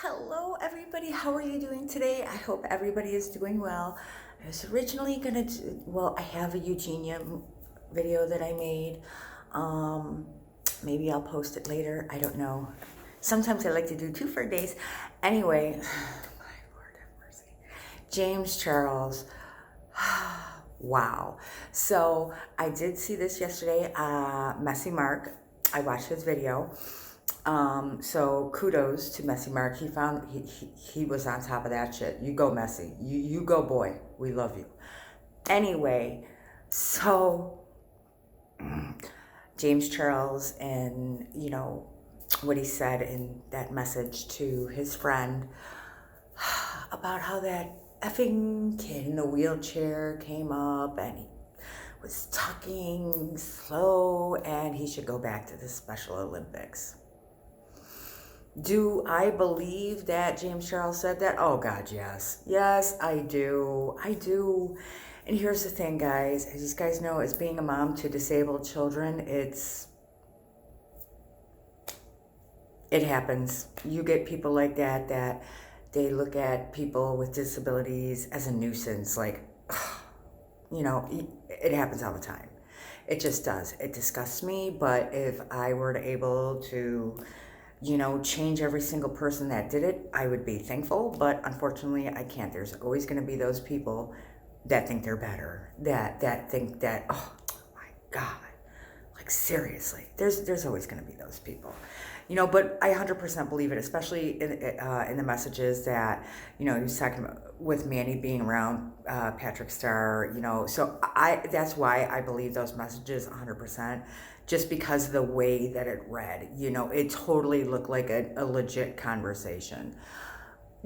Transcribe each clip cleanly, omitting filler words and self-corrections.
Hello, everybody. How are you doing today? I hope everybody is doing well. I was originally gonna do, I have a Eugenia video that I made. Um, Maybe I'll post it later. I don't know. Sometimes I like to do two for days. Anyway, my Lord have mercy. James Charles. Wow. So I did see this yesterday. Messy Mark. I watched his video. So kudos to Messy Mark. He was on top of that shit. You go, Messy. You go, boy. We love you. Anyway, so James Charles and what he said in that message to his friend about how that effing kid in the wheelchair came up and he was talking slow and he should go back to the Special Olympics. Do I believe that James Charles said that? Oh God, yes. Yes, I do. I do. And here's the thing, guys. As you guys know, as being a mom to disabled children, it happens. You get people like that they look at people with disabilities as a nuisance. Like, it happens all the time. It just does. It disgusts me. But if I were to able to change every single person that did it, I would be thankful. But unfortunately, I can't. There's always going to be those people that think they're better, that think that, oh my God, like seriously, there's always going to be those people, But I 100% believe it, especially in the messages that he was talking about with Manny being around Patrick Star, So that's why I believe those messages 100%, just because of the way that it read. It totally looked like a legit conversation.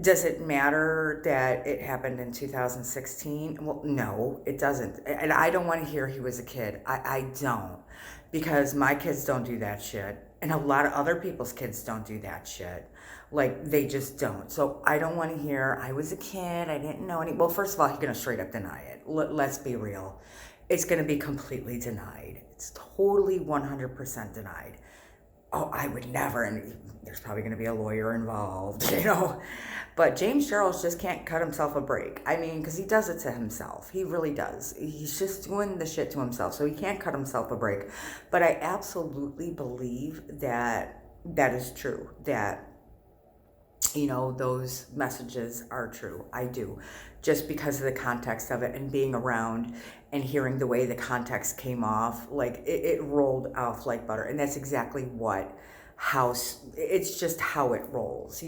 Does it matter that it happened in 2016? Well, no, it doesn't. And I don't want to hear he was a kid. I don't. Because my kids don't do that shit. And a lot of other people's kids don't do that shit. Like, they just don't. So I don't want to hear, I was a kid, I didn't know any. Well, first of all, he's going to straight up deny it. Let's be real. It's going to be completely denied. It's totally 100% denied. Oh, I would never, and there's probably going to be a lawyer involved, But James Charles just can't cut himself a break. I mean, because he does it to himself. He really does. He's just doing the shit to himself, so he can't cut himself a break. But I absolutely believe that that is true, that those messages are true. I do. Just because of the context of it and being around and hearing the way the context came off, like it rolled off like butter. And that's exactly it's just how it rolls,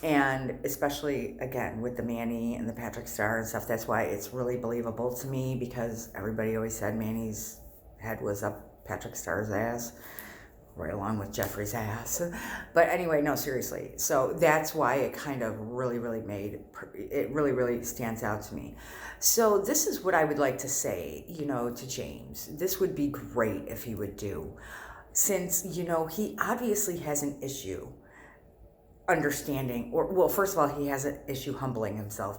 And especially, again, with the Manny and the Patrick Star and stuff, that's why it's really believable to me, because everybody always said Manny's head was up Patrick Star's ass, right along with Jeffrey's ass. But anyway, no, seriously. So that's why it kind of really really stands out to me. So this is what I would like to say, to James. This would be great if he would do, since, he obviously has an issue understanding, or, well, first of all, he has an issue humbling himself,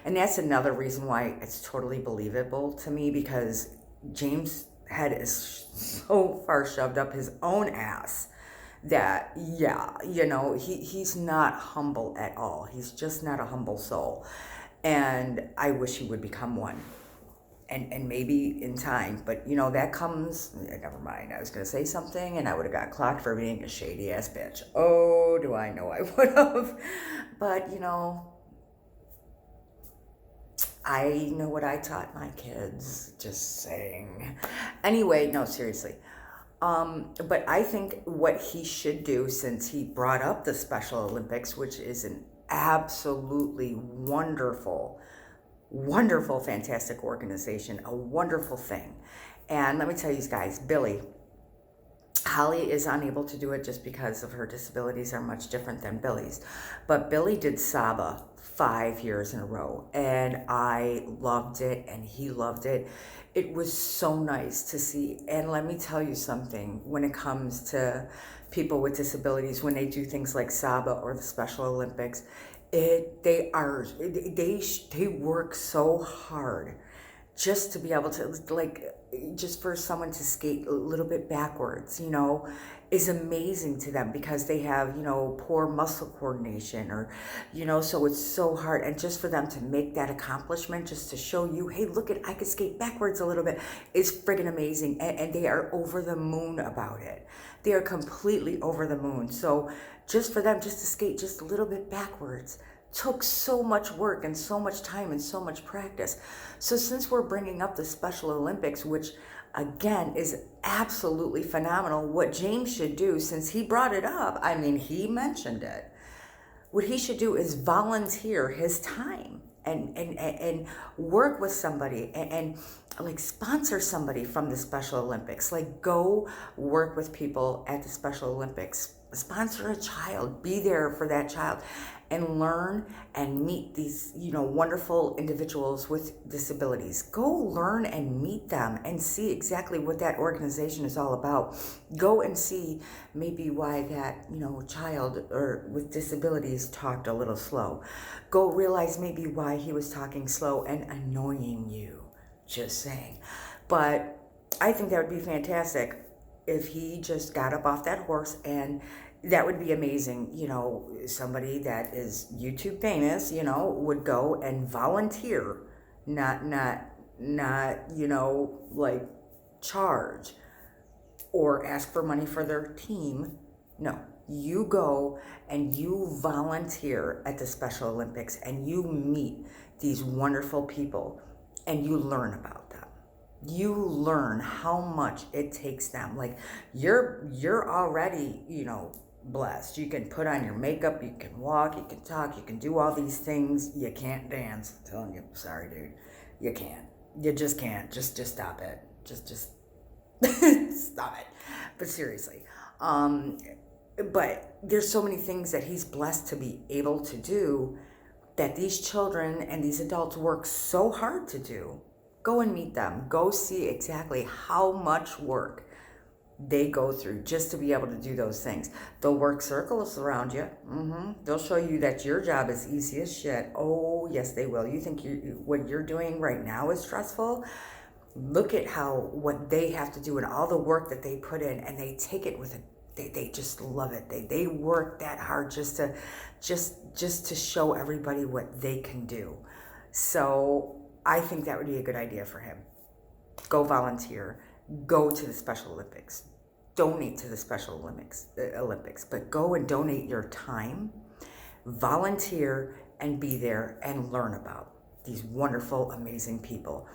and that's another reason why it's totally believable to me, because James' head is so far shoved up his own ass that, yeah, he's not humble at all. He's just not a humble soul. And I wish he would become one. And maybe in time, but that comes, never mind. I was going to say something and I would have got clocked for being a shady ass bitch. Oh, do I know I would have. But, I know what I taught my kids, just saying. Anyway, no, seriously. But I think what he should do, since he brought up the Special Olympics, which is an absolutely wonderful, fantastic organization, a wonderful thing. And let me tell you guys, Holly is unable to do it just because of her disabilities are much different than Billy's. But Billy did Saba 5 years in a row, and I loved it, and he loved it. It was so nice to see. And let me tell you something, when it comes to people with disabilities, when they do things like Saba or the Special Olympics, they work so hard just to be able to, like, just for someone to skate a little bit backwards, is amazing to them because they have, poor muscle coordination or, so it's so hard. And just for them to make that accomplishment, just to show you, hey, look I could skate backwards a little bit, is friggin' amazing. And they are over the moon about it. They are completely over the moon. So just for them, just to skate just a little bit backwards took so much work and so much time and so much practice. So since we're bringing up the Special Olympics, which again is absolutely phenomenal, what James should do, since he brought it up, I mean, he mentioned it, what he should do is volunteer his time and work with somebody and like sponsor somebody from the Special Olympics. Like, go work with people at the Special Olympics, sponsor a child, be there for that child, and learn and meet these, wonderful individuals with disabilities. Go learn and meet them and see exactly what that organization is all about. Go and see maybe why that, child or with disabilities talked a little slow. Go realize maybe why he was talking slow and annoying you. Just saying. But I think that would be fantastic if he just got up off that horse, and that would be amazing. Somebody that is YouTube famous, would go and volunteer, not, like charge or ask for money for their team. No, you go and you volunteer at the Special Olympics and you meet these wonderful people and you learn about them. You learn how much it takes them. Like, you're already, blessed. You can put on your makeup, you can walk, you can talk, you can do all these things. You can't dance. I'm telling you, sorry, dude. You can't. You just can't. Just stop it. Just stop it. But seriously. But there's so many things that he's blessed to be able to do that these children and these adults work so hard to do. Go and meet them. Go see exactly how much work they go through just to be able to do those things. They'll work circles around you. They'll show you that your job is easy as shit. Oh, yes, they will. You think what you're doing right now is stressful? Look at what they have to do and all the work that they put in, and they take it with they just love it. They work that hard just to show everybody what they can do. So I think that would be a good idea for him. Go volunteer. Go to the Special Olympics. Donate to the Special Olympics, but go and donate your time, volunteer, and be there and learn about these wonderful, amazing people.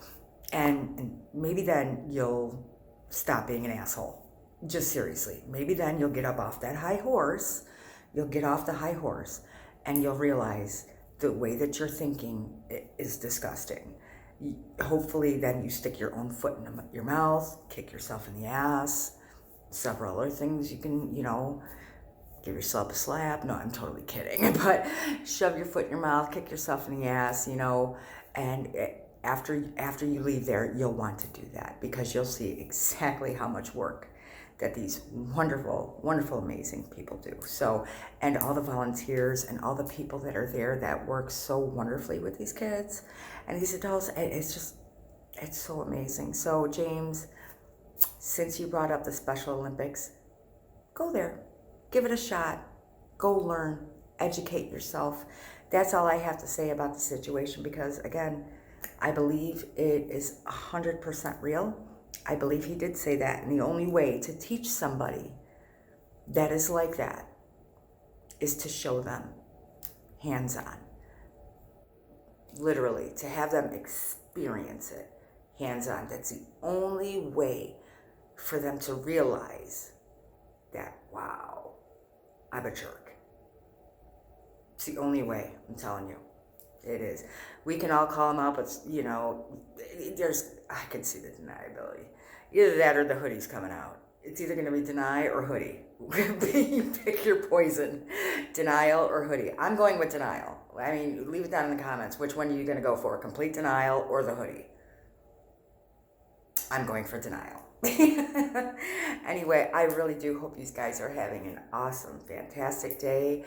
And maybe then you'll stop being an asshole. Just seriously. Maybe then you'll get up off that high horse. You'll get off the high horse and you'll realize the way that you're thinking is disgusting. Hopefully then you stick your own foot in your mouth, kick yourself in the ass, several other things you can, give yourself a slap. No, I'm totally kidding. But shove your foot in your mouth, kick yourself in the ass, and after you leave there, you'll want to do that because you'll see exactly how much work that these wonderful, wonderful, amazing people do. So, and all the volunteers and all the people that are there that work so wonderfully with these kids and these adults, it's so amazing. So, James, since you brought up the Special Olympics, go there, give it a shot, go learn, educate yourself. That's all I have to say about the situation because, again, I believe it is 100% real. I believe he did say that, and the only way to teach somebody that is like that is to show them hands-on. Literally, to have them experience it hands-on. That's the only way for them to realize that, wow, I'm a jerk. It's the only way, I'm telling you. It is. We can all call them out, but, I can see the deniability. Either that or the hoodie's coming out. It's either going to be deny or hoodie. Pick your poison. Denial or hoodie. I'm going with denial. I mean, leave it down in the comments. Which one are you going to go for? Complete denial or the hoodie? I'm going for denial. Anyway, I really do hope you guys are having an awesome, fantastic day.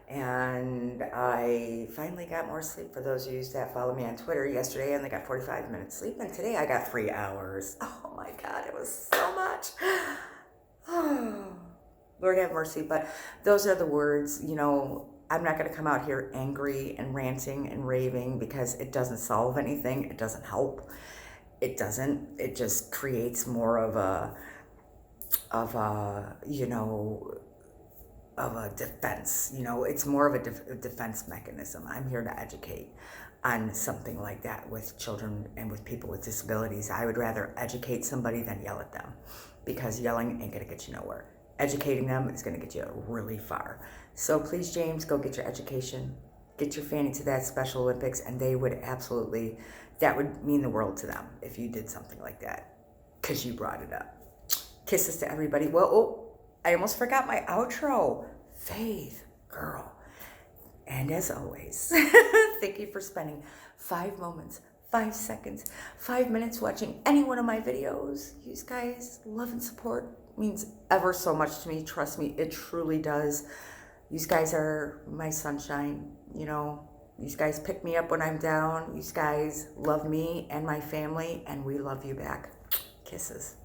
And I finally got more sleep. For those of you that follow me on Twitter, yesterday I only got 45 minutes sleep, and today I got 3 hours. Oh my God, it was so much. Oh, Lord have mercy. But those are the words, you know. I'm not going to come out here angry and ranting and raving because it doesn't solve anything. It doesn't help. It doesn't. It just creates more of a, of a defense. You know, it's more of a defense mechanism. I'm here to educate on something like that with children and with people with disabilities. I would rather educate somebody than yell at them, because yelling ain't gonna get you nowhere. Educating them is gonna get you really far. So please, James, go get your education. Get your Fanny to that Special Olympics, and they would absolutely, that would mean the world to them if you did something like that, because you brought it up. Kisses to everybody. Well, oh, I almost forgot my outro. Faith, girl. And as always, thank you for spending 5 moments, 5 seconds, 5 minutes watching any one of my videos. You guys, love and support means ever so much to me. Trust me, it truly does. You guys are my sunshine, you know. You guys pick me up when I'm down. You guys love me and my family, and we love you back. Kisses.